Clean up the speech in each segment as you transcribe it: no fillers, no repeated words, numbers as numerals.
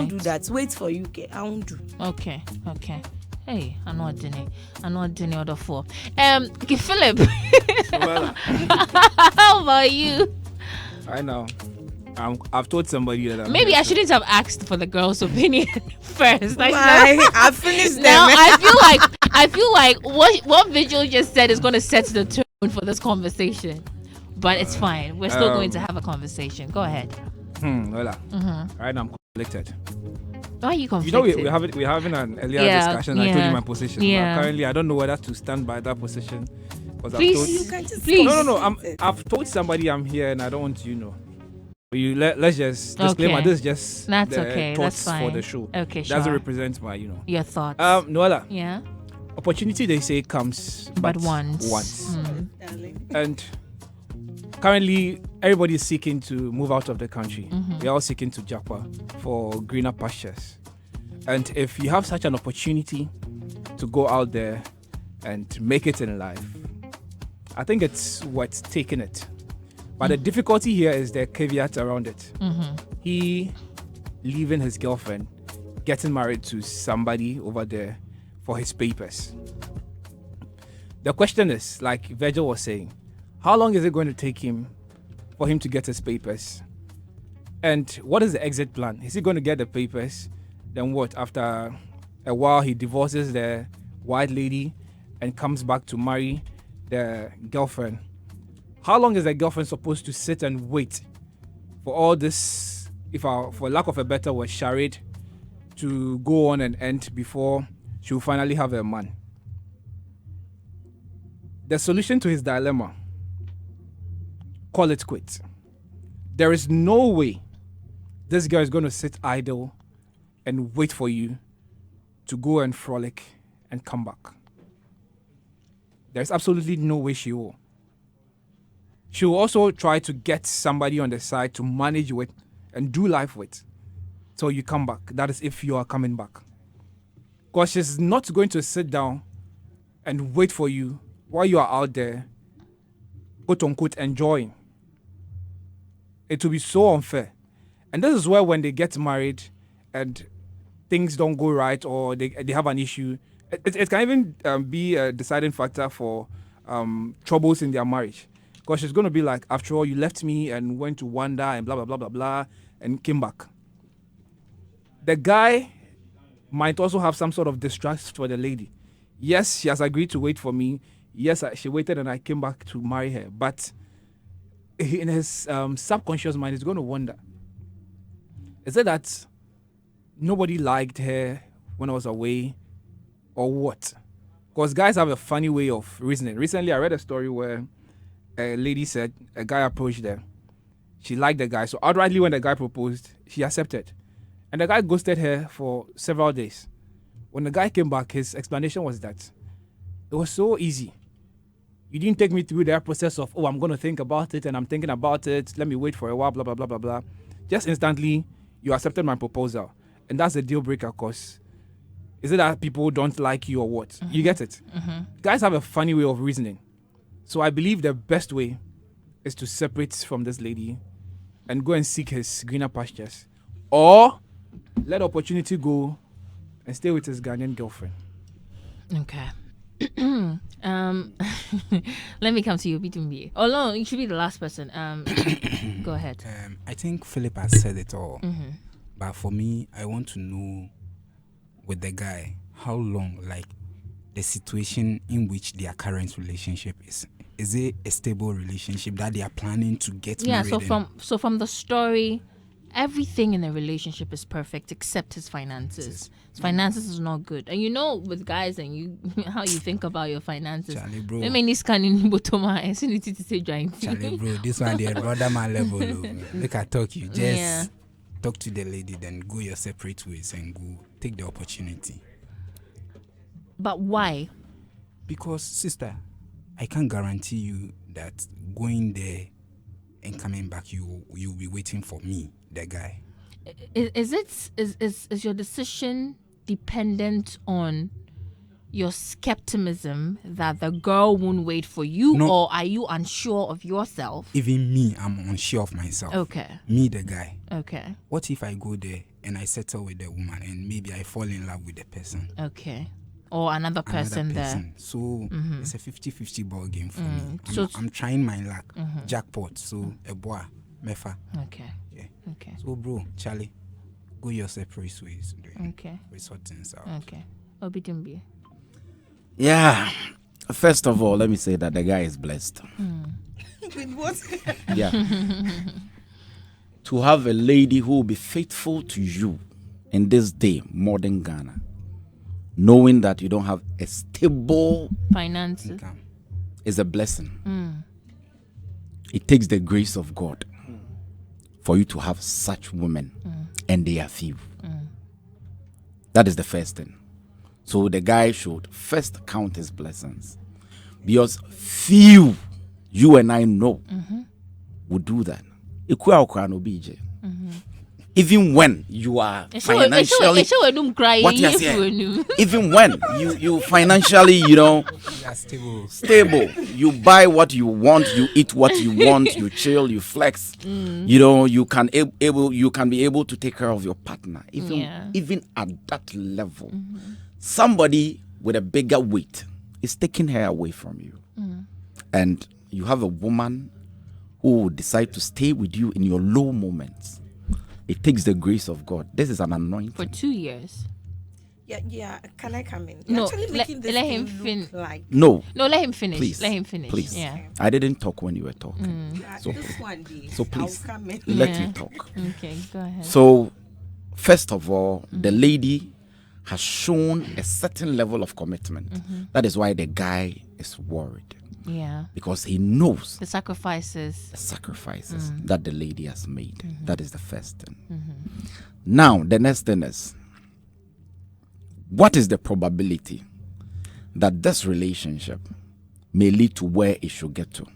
won't do that. Wait for you. Okay, I won't do. Okay. Hey, I know dinner order for. Okay, Philip. Well, How about you? I know. I've told somebody that Maybe I shouldn't have asked for the girl's opinion first. I finished them. Now I feel like what Vigil just said is going to set the tone for this conversation. But it's fine. We're still going to have a conversation. Go ahead. Right now I'm conflicted. Why are you You conflicted? know, we're having an earlier discussion. I told you my position. Yeah. But currently, I don't know whether to stand by that position. Please. You can just Please. No. I've told somebody I'm here, and I don't want you to know. But let's just disclaimer. Okay. This is just That's the okay. thoughts That's fine. for the show. Okay, sure. Doesn't represent my, Your thoughts. Noella. Yeah. Opportunity, they say, comes But once. darling. And currently, everybody is seeking to move out of the country. We're all seeking to Japa for greener pastures. And if you have such an opportunity to go out there and make it in life, I think it's worth taking it. But the difficulty here is the caveat around it. He leaving his girlfriend, getting married to somebody over there for his papers. The question is, like Virgil was saying, how long is it going to take him for him to get his papers? And what is the exit plan? Is he going to get the papers? Then what? After a while, he divorces the white lady and comes back to marry the girlfriend. How long is the girlfriend supposed to sit and wait for all this, for lack of a better word, charade to go on and end before she will finally have a man? The solution to his dilemma: call it quits. There is no way this girl is going to sit idle and wait for you to go and frolic and come back. There's absolutely no way she will. She will also try to get somebody on the side to manage with and do life with till you come back. That is if you are coming back. Because she's not going to sit down and wait for you while you are out there, quote unquote, enjoying. It will be so unfair. And this is where when they get married and things don't go right or they have an issue, it can even be a deciding factor for troubles in their marriage. Because she's going to be like, after all, you left me and went to wander and blah, blah, blah, blah, blah, and came back. The guy might also have some sort of distrust for the lady. Yes, she has agreed to wait for me. Yes, she waited and I came back to marry her. But in his subconscious mind, he's going to wonder, is it that nobody liked her when I was away or what? Because guys have a funny way of reasoning. Recently, I read a story where a lady said a guy approached her. She liked the guy. So outrightly when the guy proposed, she accepted. And the guy ghosted her for several days. When the guy came back, his explanation was that it was so easy. You didn't take me through that process of, I'm going to think about it and I'm thinking about it. Let me wait for a while, blah, blah, blah, blah, blah. Just instantly, you accepted my proposal. And that's a deal breaker, because is it that people don't like you or what? You get it? Guys have a funny way of reasoning. So I believe the best way is to separate from this lady and go and seek his greener pastures. Or let opportunity go and stay with his Ghanaian girlfriend. Okay. Let me come to you, Bitumbi. Oh no, you should be the last person. Go ahead. I think Philip has said it all. But for me, I want to know with the guy how long, like the situation in which their current relationship is. Is it a stable relationship that they are planning to get married? Yeah, so from the story, everything in the relationship is perfect except his finances. His finances is not good. And you know, with guys and you how you think about your finances. Charlie, bro. Charlie, bro, this one the brother man level. Look, I talk you. Just talk to the lady, then go your separate ways and go take the opportunity. But why? Because, sister, I can't guarantee you that going there and coming back, you'll be waiting for me, the guy. Is your decision dependent on your skepticism that the girl won't wait for you, or are you unsure of yourself? Even me, I'm unsure of myself. Okay. Me, the guy. Okay. What if I go there and I settle with the woman, and maybe I fall in love with the person. Okay. Or another person there. So it's a 50-50 ball game for me. So I'm trying my luck. Jackpot. So a boy, mefa. Okay. Yeah. Okay. So bro, Charlie, go your separate ways. Okay. We sort things out. Okay. Obidumbi. Yeah. First of all, let me say that the guy is blessed. With what? Yeah. To have a lady who will be faithful to you in this day, modern Ghana, knowing that you don't have a stable Finances. Income. is a blessing. It takes the grace of God for you to have such women, and they are few. That is the first thing. So the guy should first count his blessings, because few, you and I know, would do that. Even when you are financially, what you are saying, even when you financially, That's stable. stable, you buy what you want, you eat what you want, you chill, you flex, you can be able to take care of your partner. Even at that level, somebody with a bigger weight is taking her away from you, and you have a woman who will decide to stay with you in your low moments. It takes the grace of God. This is an anointing. For 2 years. Yeah. Can I come in? No, You're actually making this let thing him look like No, let him finish. please. Let him finish. Please. Yeah. I didn't talk when you were talking. so this one day. So please, I'll come in. let Yeah. me talk. Okay, go ahead. So, first of all, the lady has shown a certain level of commitment. That is why the guy is worried, Yeah. because he knows The sacrifices. the sacrifices that the lady has made. That is the first thing. Now, the next thing is, what is the probability that this relationship may lead to where it should get to?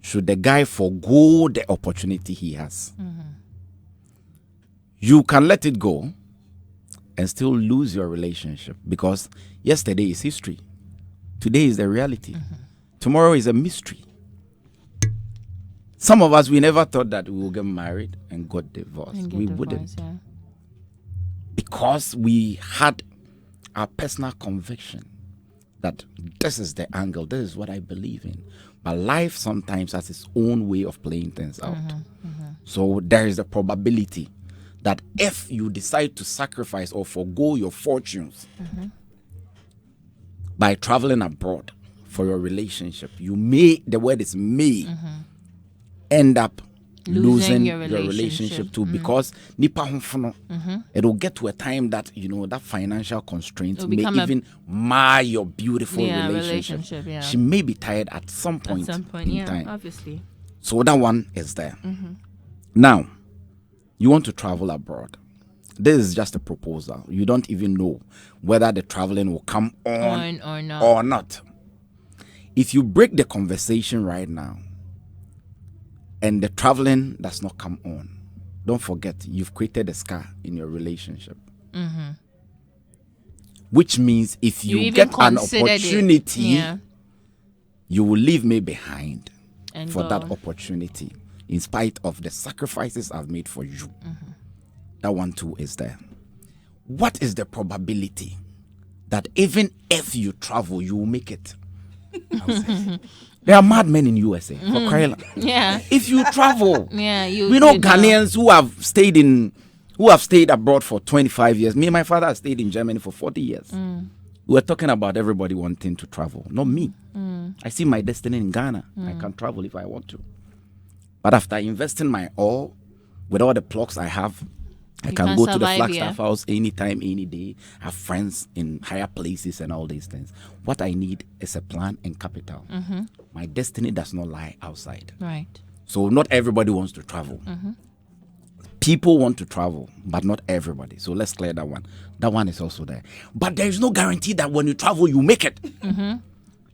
Should the guy forgo the opportunity he has? You can let it go and still lose your relationship, because yesterday is history. Today is the reality. Tomorrow is a mystery. Some of us, we never thought that we would get married and got divorced. And get We divorced, wouldn't, yeah. because we had our personal conviction that this is the angle, this is what I believe in. But life sometimes has its own way of playing things out. So there is a probability that if you decide to sacrifice or forgo your fortunes by traveling abroad for your relationship, you may, the word is may, end up losing your relationship too, because nipa honfono, it will get to a time that that financial constraint It'll may become even mar your beautiful relationship. relationship. Yeah. She may be tired at some point, At some point, in yeah, time. obviously. So that one is there. Now, you want to travel abroad. This is just a proposal. You don't even know whether the traveling will come on Or not. or not. If you break the conversation right now and the traveling does not come on, don't forget you've created a scar in your relationship. Which means if you even get an considered it. opportunity, Yeah. you will leave me behind And for go. that opportunity, in spite of the sacrifices I've made for you. That one too is there. What is the probability that even if you travel, you will make it? There are madmen in USA for crying out. Yeah. If you travel, Yeah. we know Ghanaians who have stayed abroad for 25 years. Me and my father have stayed in Germany for 40 years. We were talking about everybody wanting to travel, not me. I see my destiny in Ghana. I can travel if I want to. But after investing my all, with all the plugs I have, I You can can go to the survive, Flagstaff yeah. house anytime, any day. Have friends in higher places and all these things. What I need is a plan and capital. My destiny does not lie outside. Right. So not everybody wants to travel. People want to travel, but not everybody. So let's clear that one. That one is also there. But there is no guarantee that when you travel, you make it.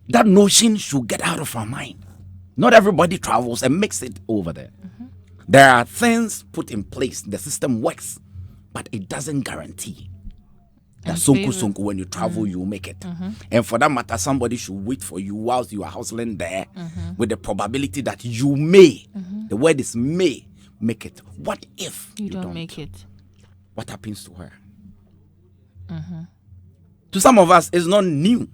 That notion should get out of our mind. Not everybody travels and makes it over there. There are things put in place. The system works, but it doesn't guarantee that And sonko favor- sonko when you travel you will make it. And for that matter, somebody should wait for you whilst you are hustling there, with the probability that you may. The word is may make it. What if You don't make it. what happens to her? To some of us, it's not new.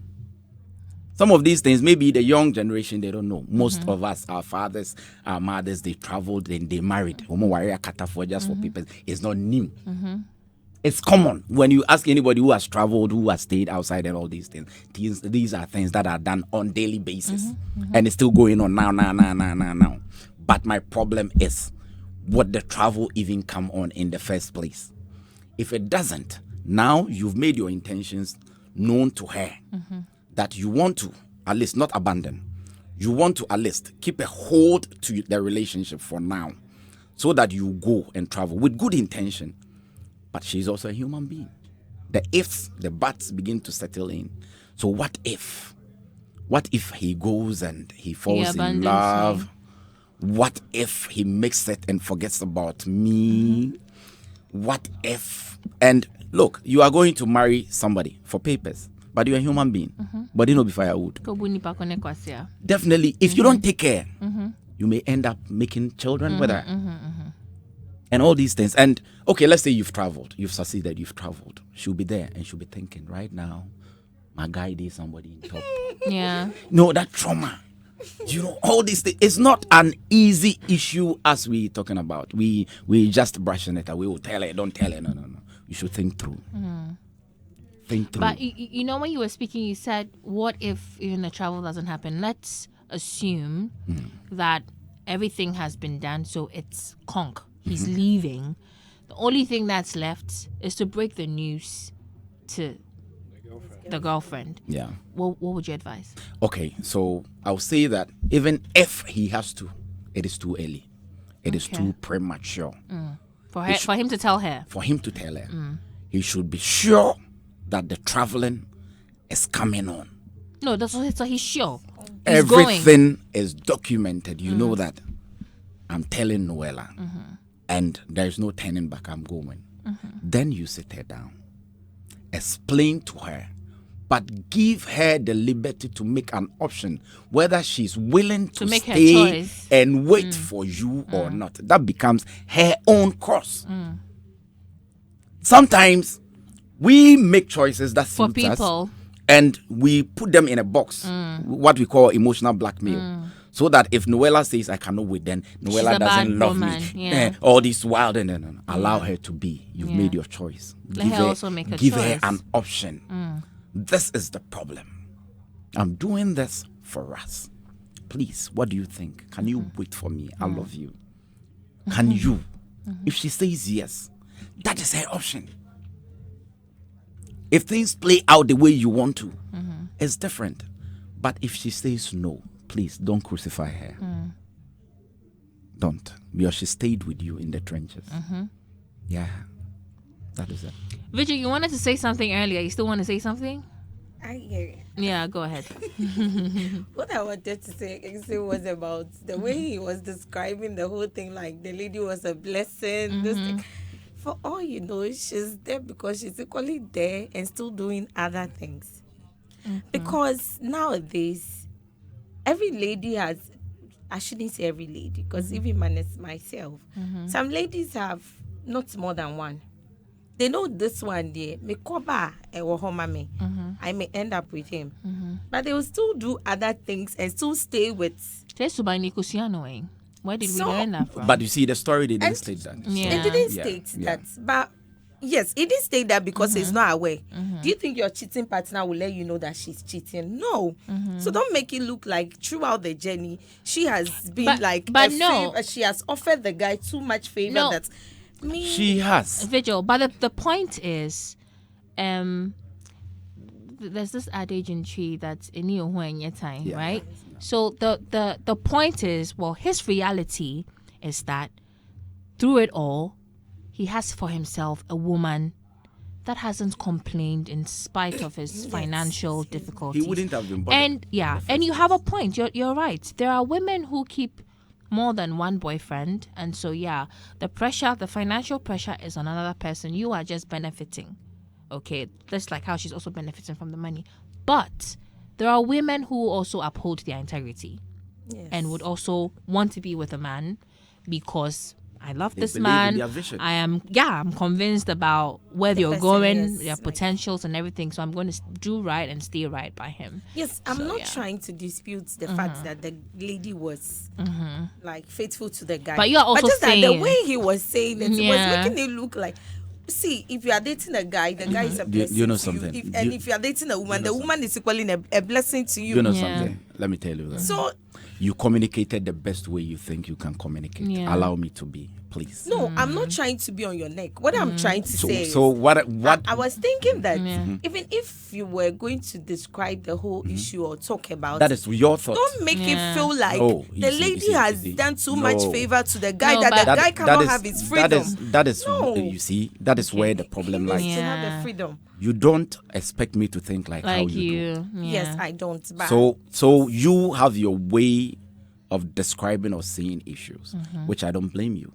Some of these things, maybe the young generation, they don't know. Most of us, our fathers, our mothers, they traveled and they married. Homo warrior kata for just for people. It's not new. It's common when you ask anybody who has traveled, who has stayed outside and all these things. These are things that are done on daily basis. And it's still going on now. But my problem is, would the travel even come on in the first place? If it doesn't, now you've made your intentions known to her that you want to at least not abandon. You want to at least keep a hold to the relationship for now so that you go and travel with good intention. But she's also a human being. The ifs, the buts begin to settle in. So what if? What if he goes and he falls in love? What if he makes it and forgets about me? What if? And look, you are going to marry somebody for papers, but you're a human being. But you know, before I would. Definitely, if you don't take care, you may end up making children with her. And all these things. And okay, let's say you've traveled, you've succeeded, you've traveled. She'll be there and she'll be thinking, right now, my guy did somebody in top. Yeah. No, that trauma. You know, all these things. It's not an easy issue as we talking about. We just brushing it away. We'll tell her, don't tell her. No. You should think through. Think through. But you know, when you were speaking, you said, what if even the travel doesn't happen? Let's assume that everything has been done, so it's conk. He's leaving. The only thing that's left is to break the news to the girlfriend. Yeah. What would you advise? Okay, so I'll say that even if he has to, it is too early. It is too premature. For him to tell her. For him to tell her. He should be sure that the traveling is coming on. No, that's what so he's sure. Everything is documented. You know that. I'm telling Noella. And there's no turning back. I'm going. Then you sit her down. Explain to her. But give her the liberty to make an option. Whether she's willing to make her stay choice. and wait for you or not. That becomes her own course. Sometimes we make choices that For suit people. us. And we put them in a box. What we call emotional blackmail. So that if Noella says, I cannot wait, then Noella doesn't love me. Yeah. All this wild and allow her to be. You've made your choice. Let her also make a give choice. her an option. This is the problem. I'm doing this for us. Please, what do you think? Can you wait for me? I love you. Can you? If she says yes, that is her option. If things play out the way you want to, it's different. But if she says no, please don't crucify her. Don't. Because she stayed with you in the trenches. Yeah. That is it. Vijay, you wanted to say something earlier. You still want to say something? I hear you. Yeah, go ahead. What I wanted to say was about the way he was describing the whole thing, like the lady was a blessing. This thing. For all you know, she's there because she's equally there and still doing other things. Because nowadays, every lady has, I shouldn't say every lady, because even myself, some ladies have not more than one. They know this one there, I may end up with him. But they will still do other things and still stay with. Where did we learn that from? But you see, the story didn't state that. Yeah. It didn't state that. But yes, it did state that because he's not aware. Do you think your cheating partner will let you know that she's cheating? No. So don't make it look like throughout the journey she has been she has offered the guy too much favor that she has. Vigil, but the point is, there's this adage in Chi that's in your time, right? So the point is, well, his reality is that through it all, he has for himself a woman that hasn't complained in spite of his financial difficulties. He wouldn't have been bothered. And and you have a point. You're right. There are women who keep more than one boyfriend, and so the financial pressure is on another person. You are just benefiting. Okay, that's like how she's also benefiting from the money. But there are women who also uphold their integrity and would also want to be with a man because I love They this believe in man. their vision. I'm convinced about where you're person, going, yes, their like- potentials and everything. So I'm going to do right and stay right by him. Yes, I'm So, not yeah. trying to dispute the fact that the lady was like faithful to the guy. But you're also just that the saying- way he was saying it Yeah. was making it look like. See, if you are dating a guy, the guy is a Do you blessing know to something? you. Do you- If you are dating a woman, know the woman is equally a blessing to you. You know Yeah. something? Let me tell you that. So You communicated the best way you think you can communicate. Yeah. Allow me to be, please. no, I'm not trying to be on your neck. What I'm trying to say is, So what? I was thinking that Yeah. even if you were going to describe the whole issue or talk about That it, is your thought. don't make Yeah. it feel like No, the easy, lady easy, has easy. done too much No. favor to the guy No, that but- the guy cannot have his freedom. That is. No. You see, that is where the problem He lies. needs to have Yeah. the freedom. You don't expect me to think like how Like you do. you. Yeah. Yes, I don't. But So you have your way of describing or seeing issues, which I don't blame you,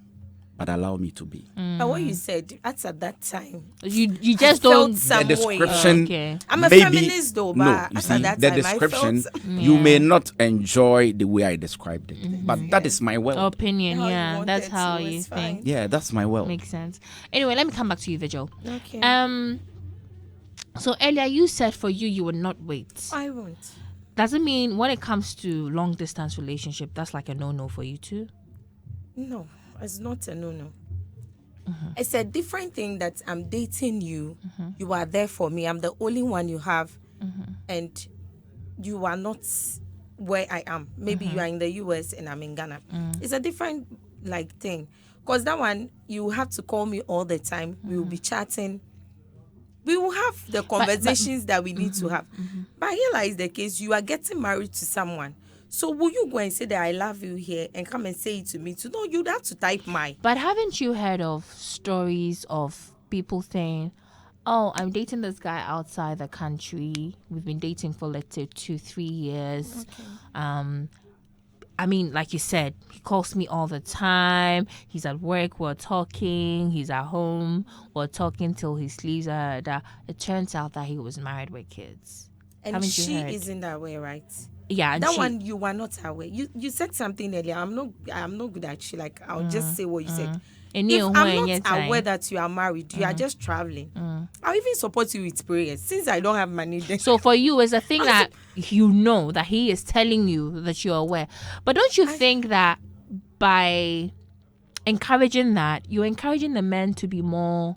but allow me to be. but what you said at that time, You just I felt don't. some The way. description, Okay. I'm a maybe, feminist though, but no, at you see, that the time, I description, felt- you may not enjoy the way I described it, but that is my world. Opinion, How you yeah. wanted That's to, how it's you think. fine. Yeah, that's my world. Makes sense. Anyway, let me come back to you, Vigil. Okay. So earlier you said for you would not wait. I won't. Doesn't mean when it comes to long distance relationship, that's like a no for you too. No, it's not a no. It's a different thing that I'm dating you. You are there for me. I'm the only one you have, and you are not where I am. Maybe you are in the US and I'm in Ghana. It's a different like thing. Because that one, you have to call me all the time. We will be chatting. We will have the conversations that we need to have. But here lies the case. You are getting married to someone. So will you go and say that I love you here and come and say it to me too? No, you'd have to type my. But haven't you heard of stories of people saying, "Oh, I'm dating this guy outside the country. We've been dating for let's say 2-3 years. I mean, like you said, he calls me all the time. He's at work, we're talking. He's at home, we're talking till he sleeps. It turns out that he was married with kids. And Haven't you she heard? isn't aware, right? Yeah, and That she- one you are not aware. You said something earlier. I'm not good at you. Like I'll just say what you said. And If you I'm when not you're time. aware that you are married, you are just traveling. I'll even support you with prayers since I don't have money. Then So for you, it's a thing that you know that he is telling you that you're aware. But don't you think that by encouraging that, you're encouraging the men to be more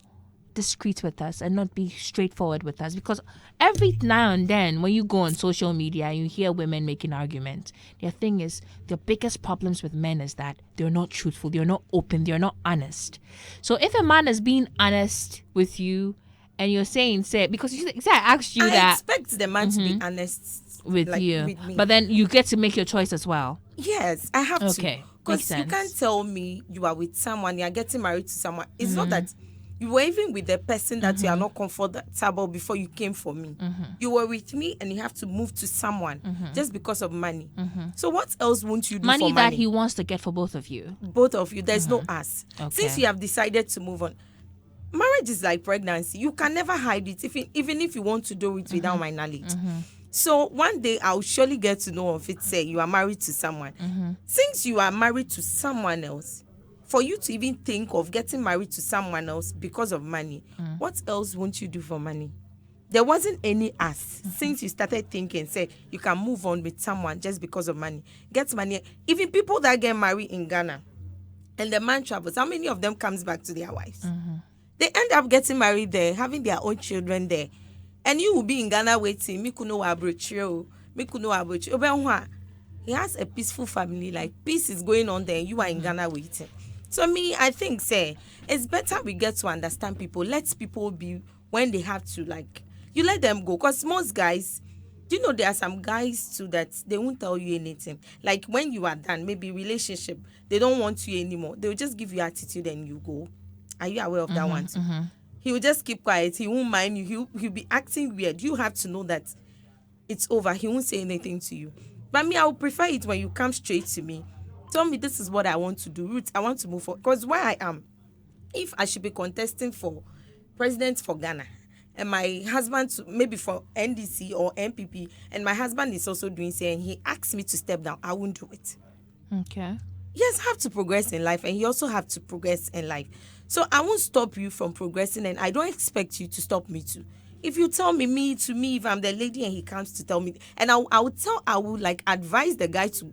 discreet with us and not be straightforward with us? Because every now and then when you go on social media and you hear women making arguments, their thing is the biggest problems with men is that they're not truthful, they're not open, they're not honest. So if a man is being honest with you and you're saying, say, because you say I asked you I that expect the man to be honest with like, you, with me. but then you get to make your choice as well. Yes, I have Okay, to. makes Because you sense. can't tell me you are with someone, you are getting married to someone. It's not that you were even with the person that you are not comfortable before you came for me. You were with me and you have to move to someone just because of money. So what else won't you do Money for that money? he wants to get for both of you. Both of you, there's no us. Okay. Since you have decided to move on, marriage is like pregnancy. You can never hide it, even if you want to do it without my knowledge. So one day I'll surely get to know of it. Say you are married to someone. Since you are married to someone else, for you to even think of getting married to someone else because of money, what else won't you do for money? There wasn't any us since you started thinking, say you can move on with someone just because of money. Get money. Even people that get married in Ghana and the man travels, how many of them comes back to their wives? They end up getting married there, having their own children there. And you will be in Ghana waiting. Me kuno abrochio. He has a peaceful family. Like peace is going on there. And you are in Ghana waiting. So me, I think, say it's better we get to understand people. Let people be when they have to. Like you let them go. Cause most guys, do you know there are some guys too that they won't tell you anything. Like when you are done, maybe relationship, they don't want you anymore. They will just give you attitude and you go. Are you aware of that one too? He will just keep quiet. He won't mind you. He'll be acting weird. You have to know that it's over. He won't say anything to you. But me, I would prefer it when you come straight to me. Tell me this is what I want to do. Ruth, I want to move forward. Because where I am, if I should be contesting for president for Ghana, and my husband maybe for NDC or MPP, and my husband is also doing so, and he asks me to step down, I won't do it. Okay. yes, have to progress in life, and you also have to progress in life. So I won't stop you from progressing, and I don't expect you to stop me too. If you tell me, if I'm the lady and he comes to tell me, and I will like advise the guy to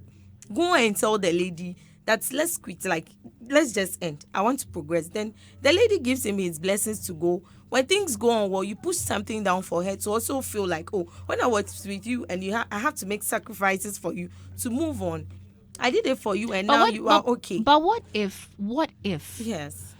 go and tell the lady that let's quit, like let's just end. I want to progress. Then the lady gives him his blessings to go. When things go on well, you push something down for her to also feel like, oh, when I was with you and I have to make sacrifices for you to move on. I did it for you, and now you are okay. But what if Yes.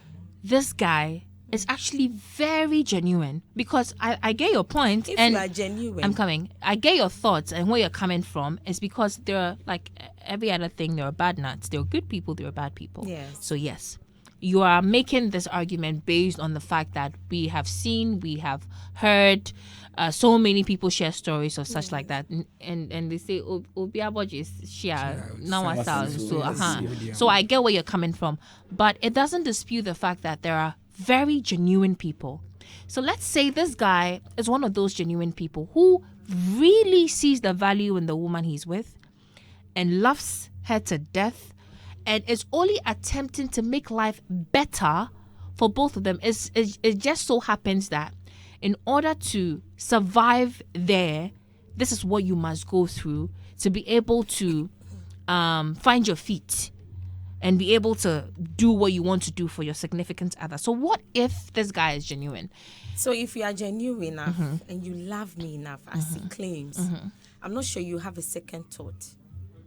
this guy is actually very genuine? Because I get your point. If and you are genuine. I'm coming. I get your thoughts and where you're coming from is because there are, like every other thing, there are bad nuts. There are good people, there are bad people. Yes. So yes, you are making this argument based on the fact that we have heard so many people share stories of such like that, and they say obi abojis share now so I get where you're coming from, but it doesn't dispute the fact that there are very genuine people. So let's say this guy is one of those genuine people who really sees the value in the woman he's with and loves her to death and is only attempting to make life better for both of them. It just so happens that in order to survive there, this is what you must go through to be able to find your feet and be able to do what you want to do for your significant other. So what if this guy is genuine? So if you are genuine enough and you love me enough as he claims, I'm not sure you have a second thought.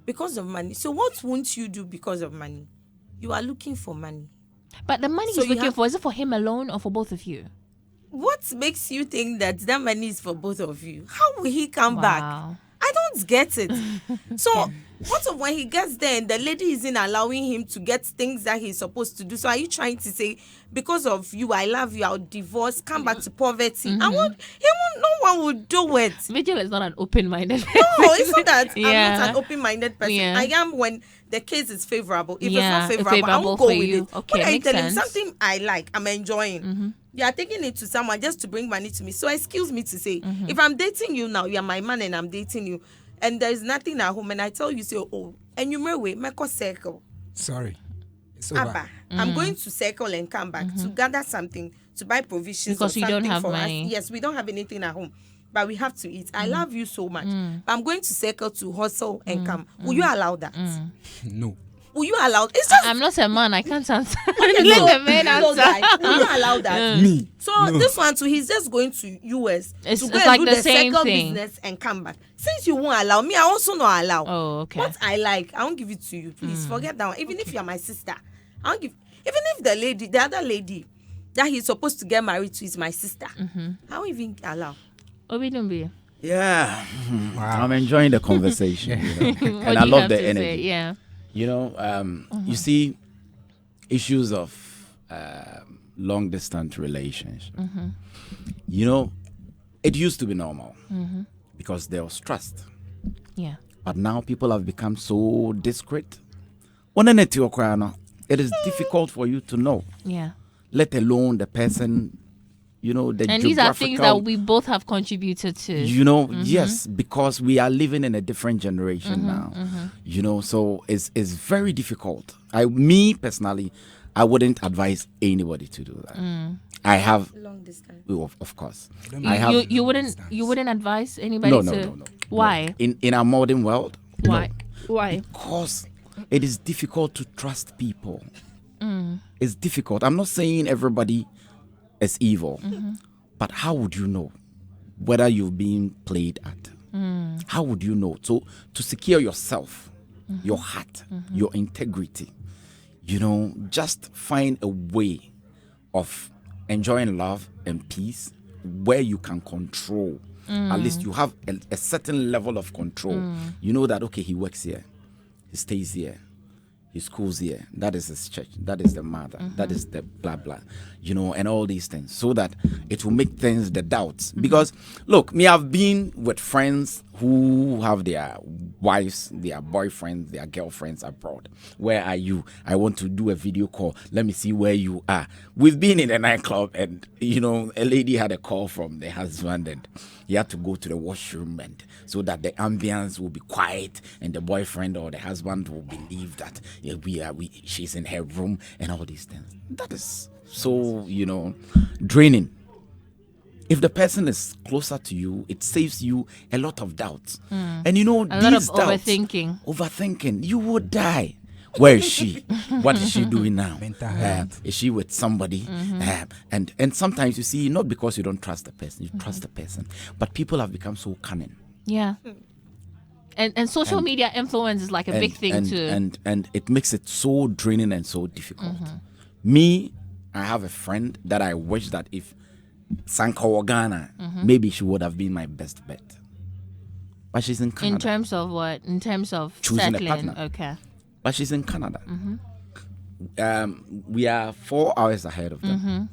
Because of money. So what won't you do because of money? You are looking for money. But the money So he's you looking have- for, is it for him alone or for both of you? What makes you think that money is for both of you? How will he come back? Wow. I don't get it. So what of when he gets there and the lady isn't allowing him to get things that he's supposed to do? So are you trying to say, because of you, I love you, I'll divorce, come back to poverty? No one would do it. Vigil is not an open-minded person. No, it's not that I'm Yeah. not an open-minded person. Yeah. I am when the case is favorable. If Yeah, it's it's not favorable, I favorable won't go for with you. it. Okay, When I makes tell him sense. something I like, I'm enjoying. You are taking it to someone just to bring money to me. So excuse me to say, if I'm dating you now, you are my man and I'm dating you, and there's nothing at home, and I tell you, say, oh, and you may wait, make a circle. Sorry. It's over. Abba, I'm going to circle and come back to gather something to buy provisions Because or we don't something have for money. us. Yes, we don't have anything at home, but we have to eat. I love you so much. But I'm going to circle to hustle and come. Will you allow that? No. Will you allow? It's just I'm not a man. I can't answer. okay, Let so, the men hello, answer. guy, will you allow that? Me. So this one too, he's just going to US It's- to go it's and like do the the same circle thing. business and come back. Since you won't allow me, I also not allow. Oh, okay. What I like, I won't give it to you. Please forget that one. Even if you're my sister, I won't give. Even if the other lady that he's supposed to get married to is my sister, I won't even allow. Obi Dumbi. Yeah. Wow. I'm enjoying the conversation. What And do I you love have the to say? energy. Yeah. You know, you see, issues of long distance relations. You know, it used to be normal because there was trust. Yeah. But now people have become so discreet. It is difficult for you to know, Yeah. let alone the person, you know, the And these are things that geographical- we both have contributed to. you know, yes, because we are living in a different generation now. You know, so it's very difficult. Me personally, I wouldn't advise anybody to do that. I have, Long distance. of course, don't I have. you wouldn't advise anybody No, to no, no, no. Why? In our modern world, Why? no. Why? Because it is difficult to trust people. It's difficult. I'm not saying everybody is evil, but how would you know whether you've been played at? How would you know? So to secure yourself, your heart, your integrity, you know, just find a way of enjoying love and peace where you can control. At least you have a certain level of control. You know that, okay, he works here, he stays here, he schools here, that is his church, that is the mother, that is the blah blah, you know, and all these things, so that it will make things the doubts. Because look, me, I've been with friends who have their wives, their boyfriends, their girlfriends abroad. Where are you? I want to do a video call. Let me see where you are. We've been in a nightclub, and a lady had a call from the husband, and he had to go to the washroom, and so that the ambience will be quiet, and the boyfriend or the husband will believe that she's in her room and all these things. That is so draining. If the person is closer to you, it saves you a lot of doubts. And a these lot of doubts, overthinking. you will die. Where is she? What is she doing now? Mental health. Is she with somebody? And sometimes you see, not because you don't trust the person, you trust the person, but people have become so cunning. Yeah. And social media influence is like a big thing too. And it makes it so draining and so difficult. Me, I have a friend that I wish that if Sanka Ghana, maybe she would have been my best bet. But she's in Canada. In terms of what? In terms of Choosing a settling. partner. Okay. But she's in Canada. We are 4 hours ahead of them.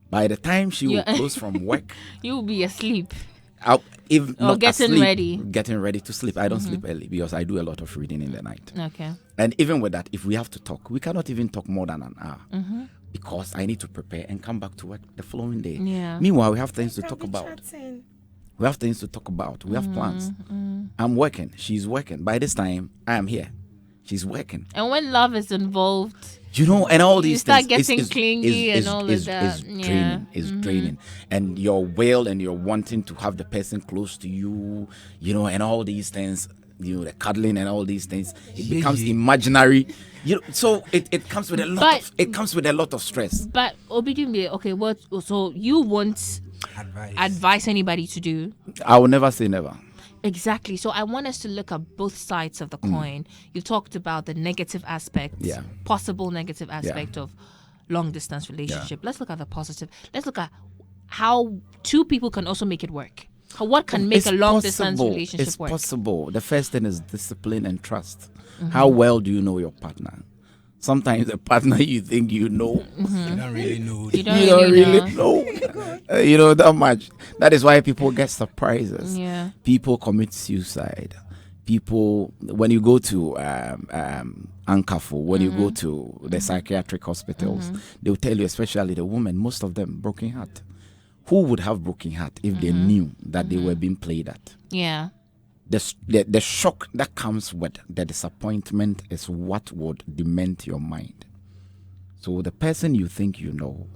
By the time she will close from work, You'll be asleep. if not getting asleep, ready. getting ready to sleep. I don't sleep early because I do a lot of reading in the night. Okay. And even with that, if we have to talk, we cannot even talk more than an hour because I need to prepare and come back to work the following day. Yeah. Meanwhile, we have things to talk Probably about. chatting. We have things to talk about. We have plans. I'm working. She's working. By this time, I am here. She's working. And when love is involved, And all these start things getting clingy and all of that. is draining. Is draining. And your will and you're wanting to have the person close to you, and all these things, the cuddling and all these things, it becomes imaginary. So it comes with a lot of stress. but Obidimbe, okay, so you won't advise anybody to do? I will never say never. Exactly. So I want us to look at both sides of the coin. You talked about the negative aspect, possible negative aspect of long distance relationship. Let's look at the positive. Let's look at how two people can also make it work. What can make a long distance relationship work? It's possible. The first thing is discipline and trust. How well do you know your partner? Sometimes the partner you think you know, You don't really know. You don't you don't really really know. know that much. That is why people get surprises. Yeah. People commit suicide. People, when you go to Ankafu, when you go to the psychiatric hospitals, they'll tell you, especially the women, most of them broken heart. Who would have broken heart if they knew that they were being played at? Yeah. The shock that comes with the disappointment is what would dement your mind. So the person you think you know,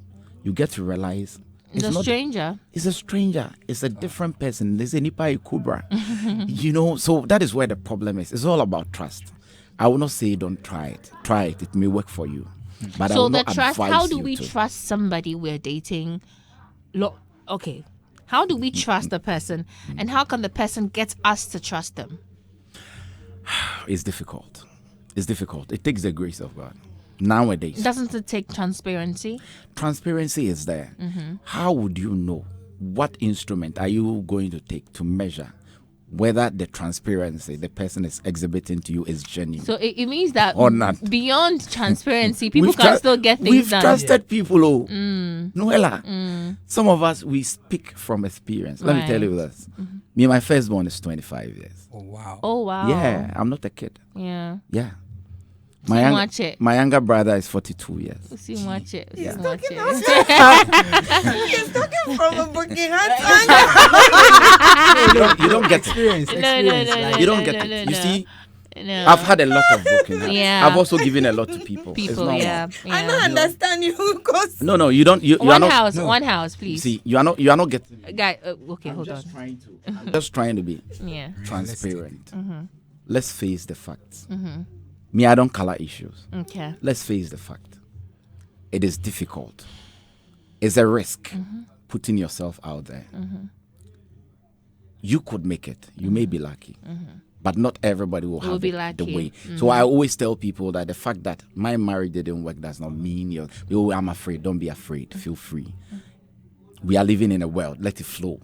you get to realize It's a stranger. It's a stranger. It's a different person. There's a Nipa Kubra. So that is where the problem is. It's all about trust. I will not say don't try it. Try it. It may work for you. But I So will the not trust, advise how do you we to. trust somebody we're dating? Okay. How do we trust the person? And how can the person get us to trust them? It's difficult. It's difficult. It takes the grace of God. Nowadays, Doesn't it take transparency? transparency is there. How would you know? What instrument are you going to take to measure whether the transparency the person is exhibiting to you is genuine? So it means that Or not. beyond transparency, people We've can tra- still get things We've done. trusted people, Noella. Some of us, we speak from experience. Let me tell you this. Me, my firstborn is 25 years. Oh, wow. Oh, wow. Yeah, I'm not a kid. Yeah. Yeah. See, watch it. My younger brother is 42 years. See, watch it. See, Yeah. watch it. He's talking from a broken heart. You don't get it. Experience. No. You don't get no, it. no, You see, No. I've had a lot of broken hearts. Yeah. I've also given a lot to people. It's People, normal. yeah. I don't understand you because No, you don't. You are One not. house, no. one house, please. See, you are not getting. Guy, okay, hold on. I'm just trying to be Yeah. transparent. Let's face the facts. Me, I don't color issues. Okay. Let's face the fact. It is difficult. It's a risk putting yourself out there. You could make it. You may be lucky. But not everybody will have be it the lucky. way. So I always tell people that the fact that my marriage didn't work does not mean I'm afraid. Don't be afraid. Feel free. We are living in a world. Let it flow.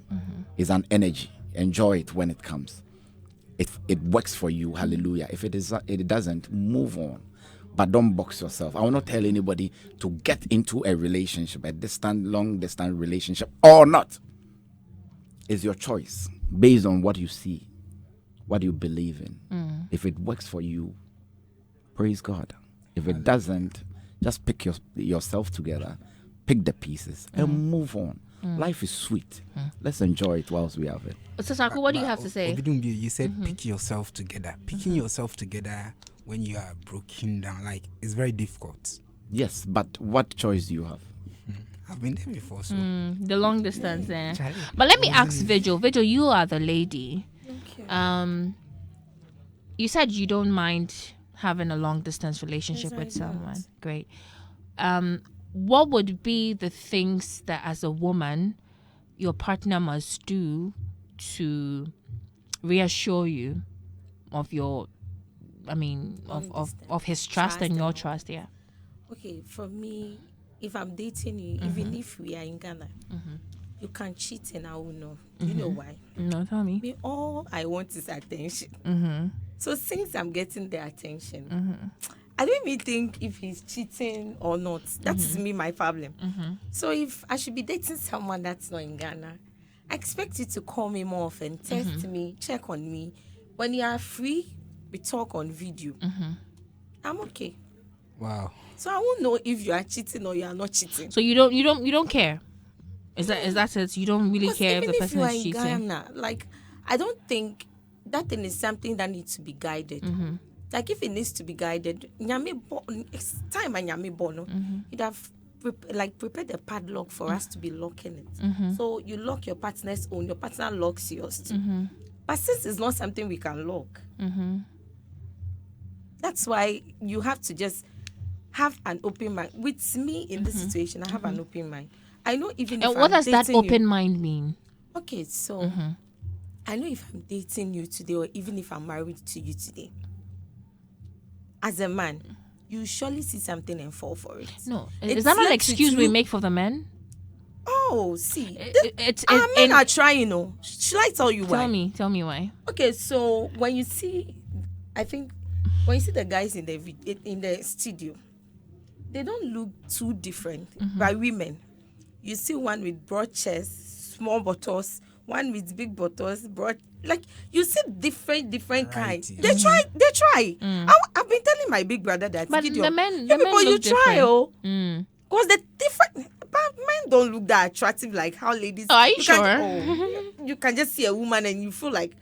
It's an energy. Enjoy it when it comes. If it works for you, hallelujah. If it doesn't, move on. But don't box yourself. I will not tell anybody to get into a relationship, long distance relationship or not. It's your choice based on what you see. what you believe in. If it works for you, praise God. If it doesn't, just pick yourself together, pick the pieces, and move on. Life is sweet. Let's enjoy it whilst we have it. So, Saku, what do you have to say? You said pick yourself together. Picking yourself together when you are broken down, like, it's very difficult. Yes, but what choice do you have? I've been there before, so The long distance there. Charlie, But let me ask Vigil. Vigil, you are the lady. Okay. You said you don't mind having a long distance relationship Yes, with I someone. don't. Great. What would be the things that as a woman your partner must do to reassure you of your of his trust and your trust? Yeah. Okay, for me, if I'm dating you, even if we are in Ghana, you can cheat and I will know. Do you know why? No, tell me. Me, all I want is attention. So since I'm getting the attention, I don't even think if he's cheating or not. That is me, my problem. So if I should be dating someone that's not in Ghana, I expect you to call me more often, text me, check on me. When you are free, we talk on video. I'm okay. wow. So I won't know if you are cheating or you are not cheating. So you don't care. Is that it? You don't really Because care if even the if person you are is in cheating. Ghana, like, I don't think that thing is something that needs to be guided. Like, if it needs to be guided, it's time and Nyame Bono, you'd have prepared a padlock for us to be locking it. So you lock your partner's own, your partner locks yours too. But since it's not something we can lock, that's why you have to just have an open mind. With me in this situation, I have an open mind. I know even if And what I'm does that dating open you, mind mean? okay, so I know if I'm dating you today or even if I'm married to you today, as a man, you surely see something and fall for it. No, It's is that not an left with excuse we you. make for the men? Oh, see, It's men are trying, oh. Should I tell you why? Tell me why. Okay, so when you see, I think when you see the guys in the studio, they don't look too different. By women, you see one with broad chest, small buttocks, one with big buttocks, broad. Like, you see different kinds. Variety. They try. I've been telling my big brother that. But Gideon, the men you people, you look try, different. oh, because the different. But men don't look that attractive like how ladies. Oh, are you can- sure? oh, you can just see a woman and you feel like,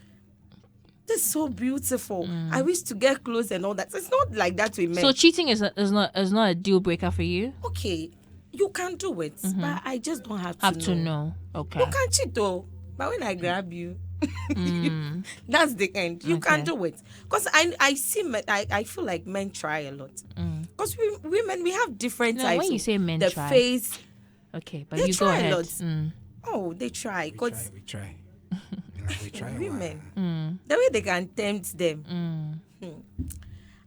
this is so beautiful. I wish to get close and all that. So it's not like that with men. So cheating is not a deal breaker for you. Okay, you can do it, but I just don't have to Have to know. Okay. You can cheat though, but when I grab you, that's the end. You can do it. Because I see men, I feel like men try a lot. Because women, we have different No, types. when you say men the try. face, Okay, but they you go try a ahead. lot. Oh, they try. Because We try. We try. women, the way they can tempt them.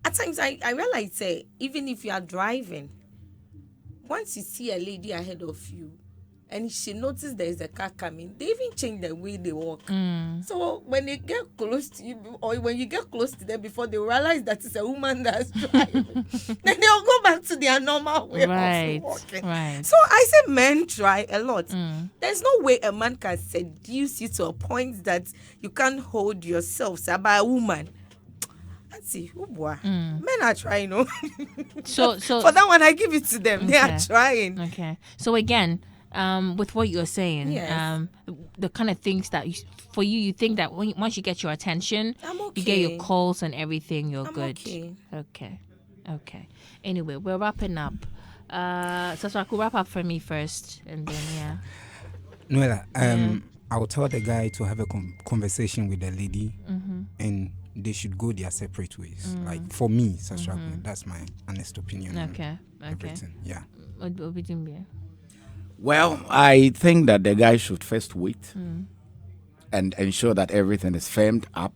At times, I realize, even if you are driving, once you see a lady ahead of you and she notices there is a car coming, they even change the way they walk. So when they get close to you, or when you get close to them before they realize that it's a woman that's driving, then they'll go back to their normal way of walking. Right. So I say men try a lot. There's no way a man can seduce you to a point that you can't hold yourself by a woman. Let's see, oh boy. Men are trying, no? So For that one, I give it to them. They are Okay. trying. Okay. So again, with what you're saying, Yes. the kind of things that you think that once you get your attention, I'm you get your okay. calls and everything, you're I'm good. okay. Okay. Anyway, we're wrapping up. So I could wrap up for me first, and then yeah. Noella, I will tell the guy to have a conversation with the lady, and they should go their separate ways. Like, for me, that's my honest opinion. on Okay. Everything. Yeah. Well, I think that the guy should first wait and ensure that everything is firmed up.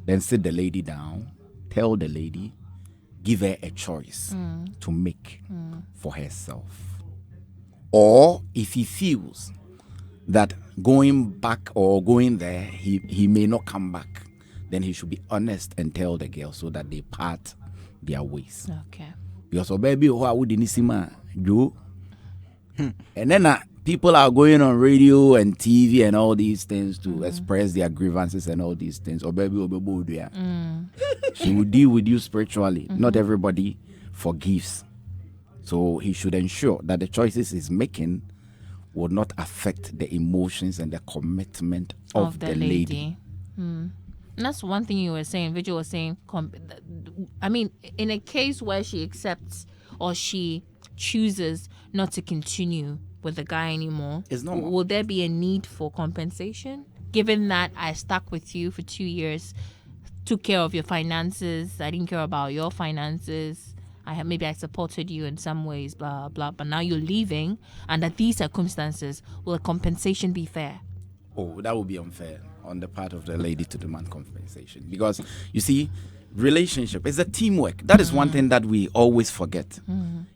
Then sit the lady down, tell the lady, give her a choice to make for herself. Or if he feels that going back or going there, he may not come back, then he should be honest and tell the girl so that they part their ways. Okay. Because baby, who I would in Joe. And then people are going on radio and TV and all these things to express their grievances and all these things. Or baby, she will deal with you spiritually. Not everybody forgives. So he should ensure that the choices he's making will not affect the emotions and the commitment of the lady. And that's one thing you were saying. Vigil was saying, I mean, in a case where she accepts or she chooses not to continue with the guy anymore, will there be a need for compensation? Given that I stuck with you for 2 years, took care of your finances, I didn't care about your finances, maybe I supported you in some ways, blah, blah, but now you're leaving, under these circumstances, will a compensation be fair? Oh, that would be unfair on the part of the lady to demand compensation. Because, you see, relationship is a teamwork. That is one thing that we always forget.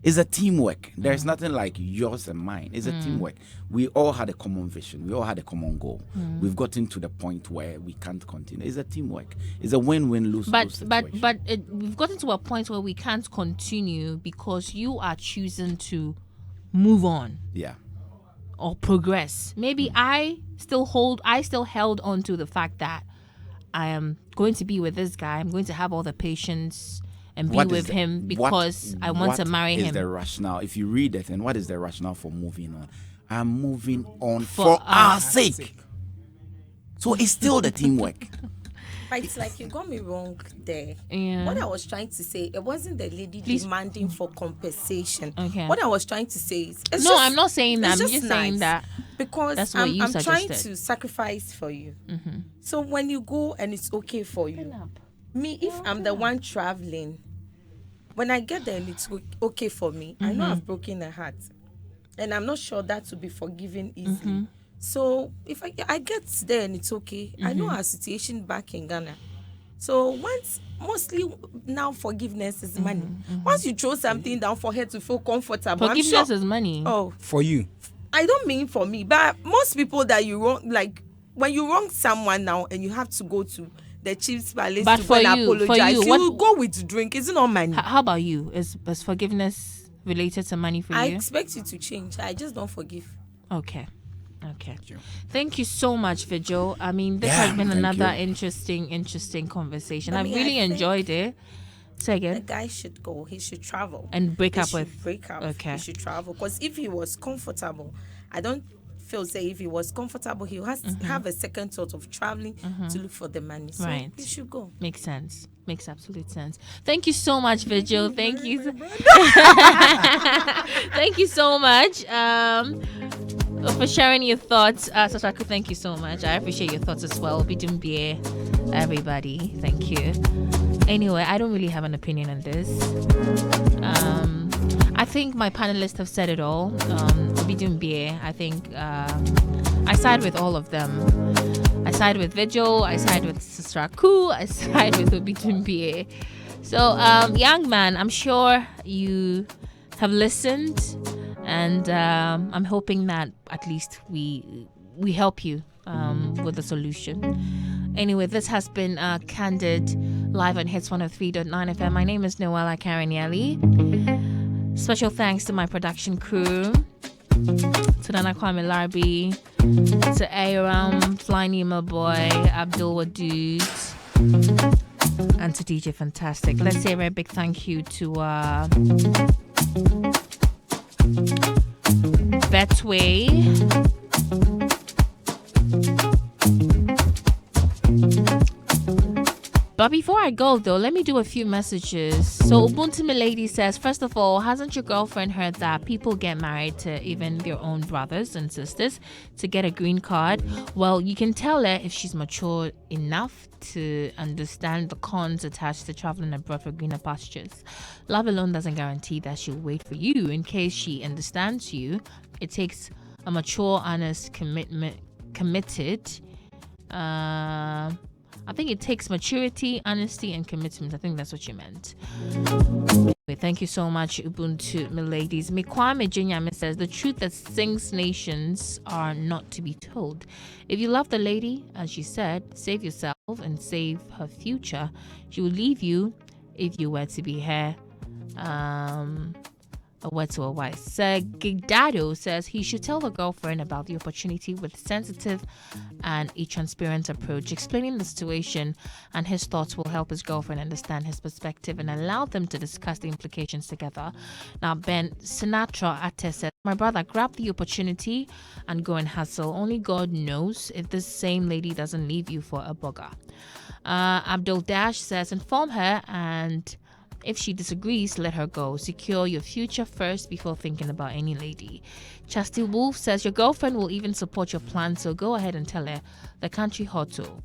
It's a teamwork. There's nothing like yours and mine. It's a teamwork. We all had a common vision. We all had a common goal. We've gotten to the point where we can't continue. It's a teamwork. It's a win-win, lose-lose situation. But we've gotten to a point where we can't continue because you are choosing to move on. Yeah. Or progress. Maybe I still held on to the fact that I am going to be with this guy. I'm going to have all the patience and be with him because I want to marry him. What is the rationale? If you read it, and what is the rationale for moving on? I'm moving on for our sake. So it's still the teamwork. But it's like you got me wrong there. Yeah. What I was trying to say, it wasn't the lady demanding for compensation. Okay. What I was trying to say is, I'm not saying that. I'm just saying that because that's what I'm suggested. trying to sacrifice for you. So when you go and it's okay for you, if I'm the one traveling, when I get there and it's okay for me, I know I've broken a heart, and I'm not sure that will be forgiven easily. So if I get there and it's okay, I know our situation back in Ghana. So mostly now forgiveness is money. Once you throw something down for her to feel comfortable, forgiveness is money. Oh, for you. I don't mean for me, but most people that you wrong, like when you wrong someone now and you have to go to the chief's palace to go and apologize, you go with drink. It's not money. How about you? Is forgiveness related to money for you? I expect you to change. I just don't forgive. Okay. Thank you so much, Vigil. I mean, this has been another interesting conversation. I really enjoyed it. Say again. The guy should go. He should travel. And break up. Okay. He should travel. Because if he was comfortable, I don't feel if he was comfortable, he has to have a second thought of traveling to look for the money. So he should go. Makes sense. Makes absolute sense. Thank you so much, Vigil. Thank you. Thank you so much. For sharing your thoughts. Sasaku, thank you so much. I appreciate your thoughts as well. Bidumbier, everybody. Thank you. Anyway, I don't really have an opinion on this. I think my panelists have said it all. Bidumbier, I think I side with all of them. I side with Vigil, I side with Sasaku, I side with Bidumbier. So, young man, I'm sure you have listened. And I'm hoping that at least we help you with the solution. Anyway, this has been Candid live on Hits 103.9 FM. My name is Noella Karinielli. Special thanks to my production crew, to Nana Kwame Larbi, to Aram, Fly Nima Boy, Abdul Wadud, and to DJ Fantastic. Let's say a very big thank you to Betway. But before I go, though, let me do a few messages. So Ubuntu Milady says, first of all, hasn't your girlfriend heard that people get married to even their own brothers and sisters to get a green card? Well, you can tell her if she's mature enough to understand the cons attached to traveling abroad for greener pastures. Love alone doesn't guarantee that she'll wait for you. In case she understands you, it takes a mature, honest, committed. I think it takes maturity, honesty, and commitment. I think that's what you meant. Thank you so much, Ubuntu Miladies. Mikwame Jinyame says, the truth that sinks nations are not to be told. If you love the lady, as she said, save yourself and save her future. She will leave you if you were to be her. a word to a wise. Sir Gidado says he should tell the girlfriend about the opportunity with sensitive and a transparent approach. Explaining the situation and his thoughts will help his girlfriend understand his perspective and allow them to discuss the implications together. Now, Ben Sinatra Ate says, my brother, grab the opportunity and go and hustle. Only God knows if this same lady doesn't leave you for a bugger. Abdul Dash says, inform her, and if she disagrees, let her go. Secure your future first before thinking about any lady. Chastity Wolf says, your girlfriend will even support your plan, so go ahead and tell her the country hotto.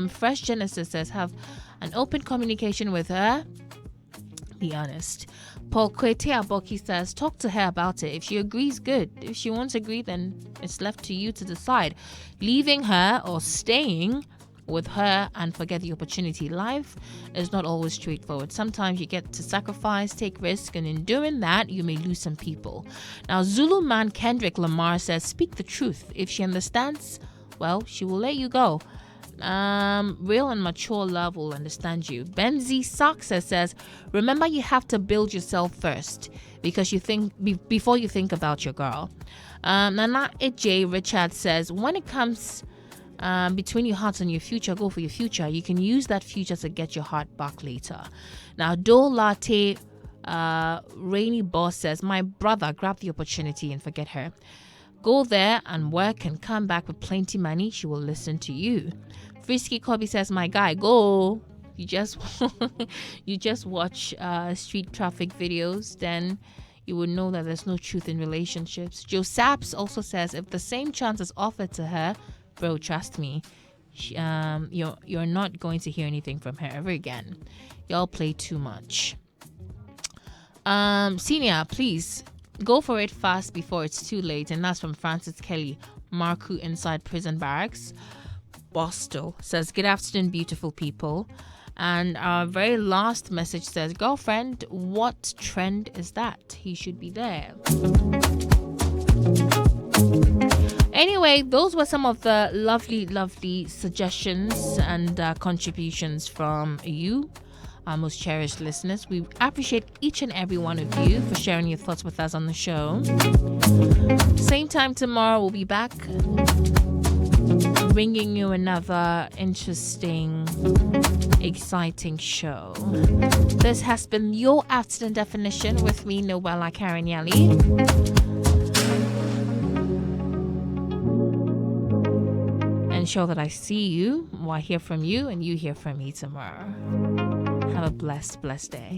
Fresh Genesis says, have an open communication with her. Be honest. Paul Kwete Aboki says, talk to her about it. If she agrees, good. If she won't agree, then it's left to you to decide. Leaving her or staying with her and forget the opportunity. Life is not always straightforward. Sometimes you get to sacrifice, take risk, and in doing that, you may lose some people. Now, Zulu man Kendrick Lamar says, speak the truth. If she understands, well, she will let you go. Real and mature love will understand you. Benzi Saxa says, remember you have to build yourself first because you think before you think about your girl. Nana Ej Richard says, when it comes between your heart and your future, go for your future. You can use that future to get your heart back later. Now, Dole Latte Rainy Boss says, my brother, grab the opportunity and forget her. Go there and work and come back with plenty money. She will listen to you. Frisky Kobe says, my guy, go. You just watch street traffic videos, then you would know that there's no truth in relationships. Joe Saps also says, if the same chance is offered to her, bro, trust me, you're not going to hear anything from her ever again. Y'all play too much. Senior, please go for it fast before it's too late. And that's from Francis Kelly, Marku inside prison barracks. Boston says, good afternoon, beautiful people. And our very last message says, girlfriend, what trend is that? He should be there. Anyway, those were some of the lovely suggestions and contributions from you, our most cherished listeners. We appreciate each and every one of you for sharing your thoughts with us on the show. Same time tomorrow, we'll be back bringing you another interesting, exciting show. This has been your Afternoon Definition with me, Noella Karanyali. Ensure that I see you, or I hear from you, and you hear from me tomorrow. Have a blessed day.